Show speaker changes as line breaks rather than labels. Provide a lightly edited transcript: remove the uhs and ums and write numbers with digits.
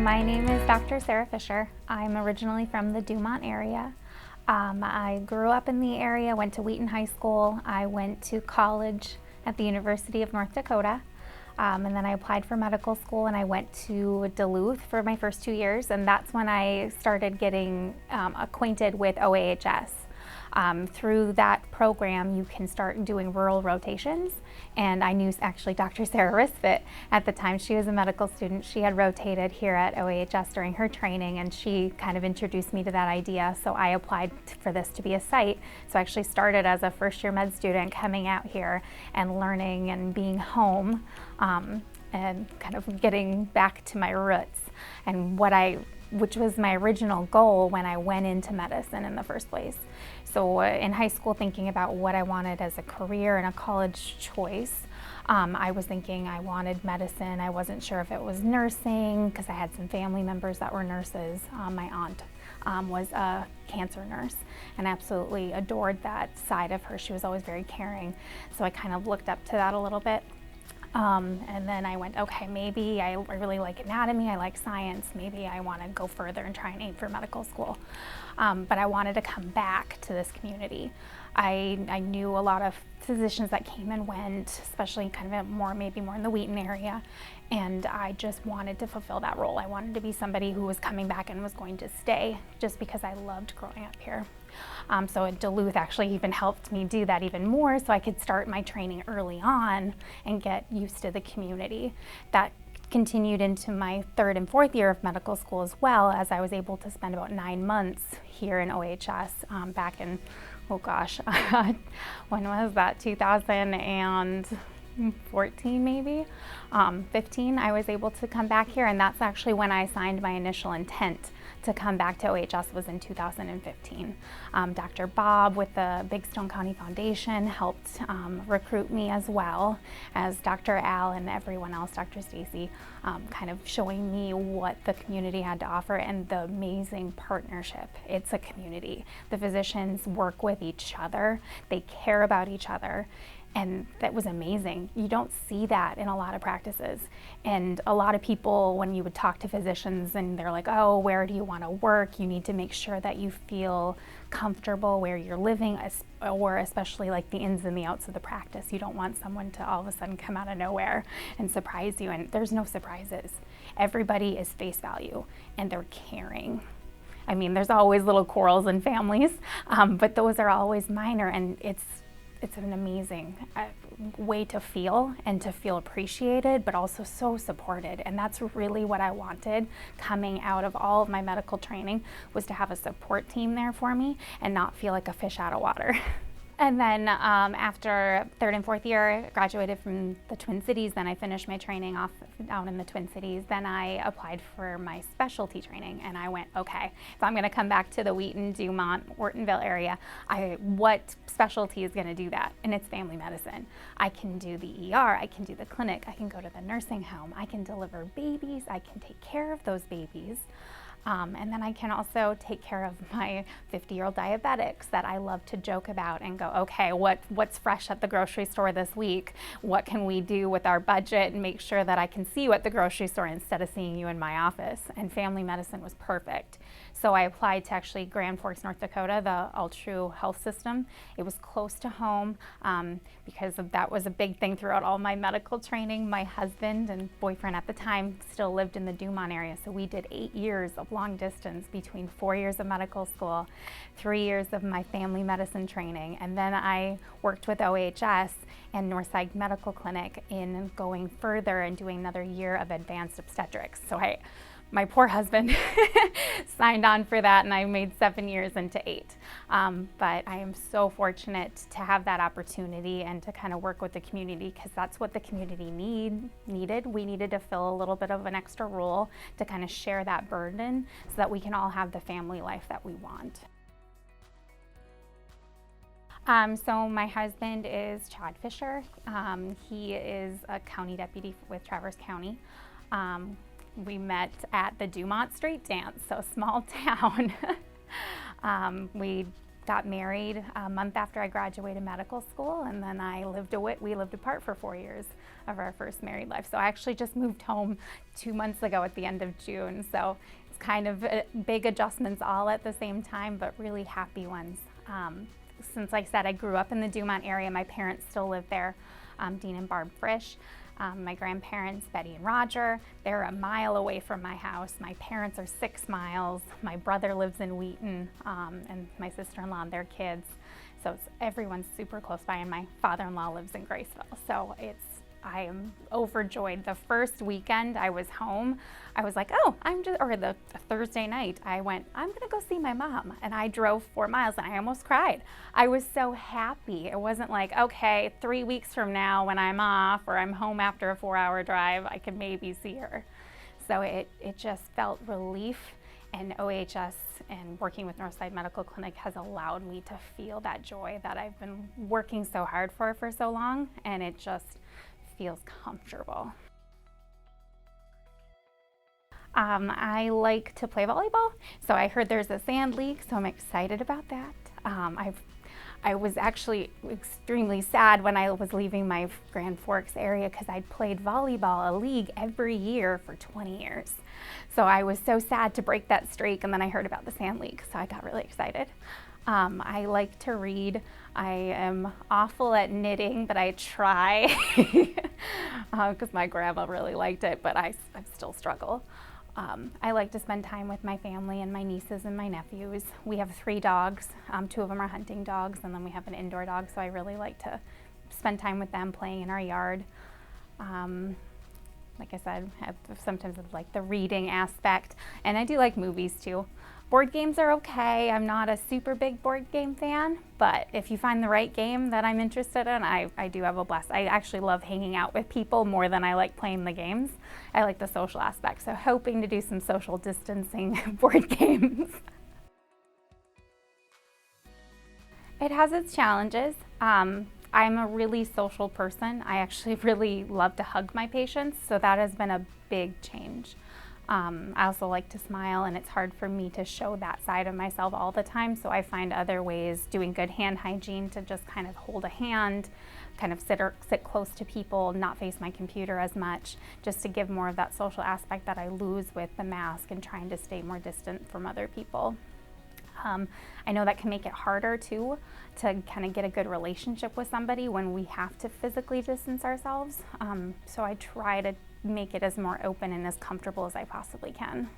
My name is Dr. Sarah Fischer. I'm originally from the Dumont area. I grew up in the area, went to Wheaton High School. I went to college at the University of North Dakota. And then I applied for medical school and I went to Duluth for my first 2 years, and that's when I started getting acquainted with OAHS. Through that program, you can start doing rural rotations, and I knew actually Dr. Sarah Risfit at the time. She was a medical student. She had rotated here at OAHS during her training, and she kind of introduced me to that idea, so I applied for this to be a site. So I actually started as a first-year med student coming out here and learning and being home, and kind of getting back to my roots and which was my original goal when I went into medicine in the first place. So in high school, thinking about what I wanted as a career and a college choice, I was thinking I wanted medicine. I wasn't sure if it was nursing because I had some family members that were nurses. My aunt was a cancer nurse and absolutely adored that side of her. She was always very caring. So I kind of looked up to that a little bit. And then I went, okay, maybe I really like anatomy, I like science, maybe I want to go further and try and aim for medical school. But I wanted to come back to this community. I knew a lot of physicians that came and went, especially kind of maybe more in the Wheaton area, and I just wanted to fulfill that role. I wanted to be somebody who was coming back and was going to stay, just because I loved growing up here. So at Duluth actually even helped me do that even more, so I could start my training early on and get used to the community. That continued into my third and fourth year of medical school as well, as I was able to spend about 9 months here in OHS back in, oh gosh, when was that, 2014 maybe? 15, I was able to come back here, and that's actually when I signed my initial intent to come back to OHS, was in 2015. Dr. Bob with the Big Stone County Foundation helped recruit me, as well as Dr. Al and everyone else, Dr. Stacy, kind of showing me what the community had to offer and the amazing partnership. It's a community. The physicians work with each other, they care about each other, and that was amazing. You don't see that in a lot of practices. And a lot of people, when you would talk to physicians and they're like, oh, where do you want to work? You need to make sure that you feel comfortable where you're living, or especially like the ins and the outs of the practice. You don't want someone to all of a sudden come out of nowhere and surprise you, and there's no surprises. Everybody is face value and they're caring. I mean, there's always little quarrels in families, but those are always minor, and it's an amazing way to feel, and to feel appreciated, but also so supported. And that's really what I wanted coming out of all of my medical training, was to have a support team there for me and not feel like a fish out of water. And then after third and fourth year, graduated from the Twin Cities. Then I finished my training off down in the Twin Cities. Then I applied for my specialty training, and I went, okay, if I'm going to come back to the Wheaton, Dumont, Ortonville area, what specialty is going to do that? And it's family medicine. I can do the ER, I can do the clinic, I can go to the nursing home, I can deliver babies, I can take care of those babies. And then I can also take care of my 50-year-old diabetics that I love to joke about and go, okay, what's fresh at the grocery store this week? What can we do with our budget and make sure that I can see you at the grocery store instead of seeing you in my office? And family medicine was perfect. So I applied to actually Grand Forks, North Dakota, the Altru health system. It was close to home because that was a big thing throughout all my medical training. My husband and boyfriend at the time still lived in the Dumont area, so we did 8 years of long distance between 4 years of medical school, 3 years of my family medicine training, and then I worked with OHS and Northside Medical Clinic in going further and doing another year of advanced obstetrics. So my poor husband signed on for that, and I made 7 years into 8. But I am so fortunate to have that opportunity and to kind of work with the community, because that's what the community needed. We needed to fill a little bit of an extra role to kind of share that burden so that we can all have the family life that we want. So my husband is Chad Fischer. He is a county deputy with Traverse County. We met at the Dumont Street Dance, so small town. We got married a month after I graduated medical school, and then we lived apart for 4 years of our first married life. So I actually just moved home 2 months ago at the end of June. So it's kind of big adjustments all at the same time, but really happy ones. Since, like I said, I grew up in the Dumont area, my parents still live there, Dean and Barb Frisch. My grandparents, Betty and Roger, they're a mile away from my house. My parents are 6 miles. My brother lives in Wheaton, and my sister-in-law and their kids. So everyone's super close by, and my father-in-law lives in Graceville. So I am overjoyed. The first weekend I was home, I was like, the Thursday night, I went, I'm gonna go see my mom. And I drove 4 miles and I almost cried. I was so happy. It wasn't like, okay, 3 weeks from now when I'm off or I'm home after a 4-hour drive, I could maybe see her. So it just felt relief, and OHS and working with Northside Medical Clinic has allowed me to feel that joy that I've been working so hard for so long, and it just feels comfortable. I like to play volleyball, so I heard there's a sand league, so I'm excited about that. I was actually extremely sad when I was leaving my Grand Forks area because I'd played volleyball, a league, every year for 20 years. So I was so sad to break that streak, and then I heard about the sand league, so I got really excited. I like to read. I am awful at knitting, but I try because my grandma really liked it, but I still struggle. I like to spend time with my family and my nieces and my nephews. We have 3 dogs. 2 of them are hunting dogs, and then we have an indoor dog, so I really like to spend time with them playing in our yard. Like I said, sometimes it's like the reading aspect, and I do like movies too. Board games are okay. I'm not a super big board game fan, but if you find the right game that I'm interested in, I do have a blast. I actually love hanging out with people more than I like playing the games. I like the social aspect, so hoping to do some social distancing board games. It has its challenges. I'm a really social person. I actually really love to hug my patients, so that has been a big change. I also like to smile, and it's hard for me to show that side of myself all the time, so I find other ways, doing good hand hygiene, to just kind of hold a hand, kind of sit close to people, not face my computer as much, just to give more of that social aspect that I lose with the mask and trying to stay more distant from other people. I know that can make it harder too to kind of get a good relationship with somebody when we have to physically distance ourselves. So I try to make it as more open and as comfortable as I possibly can.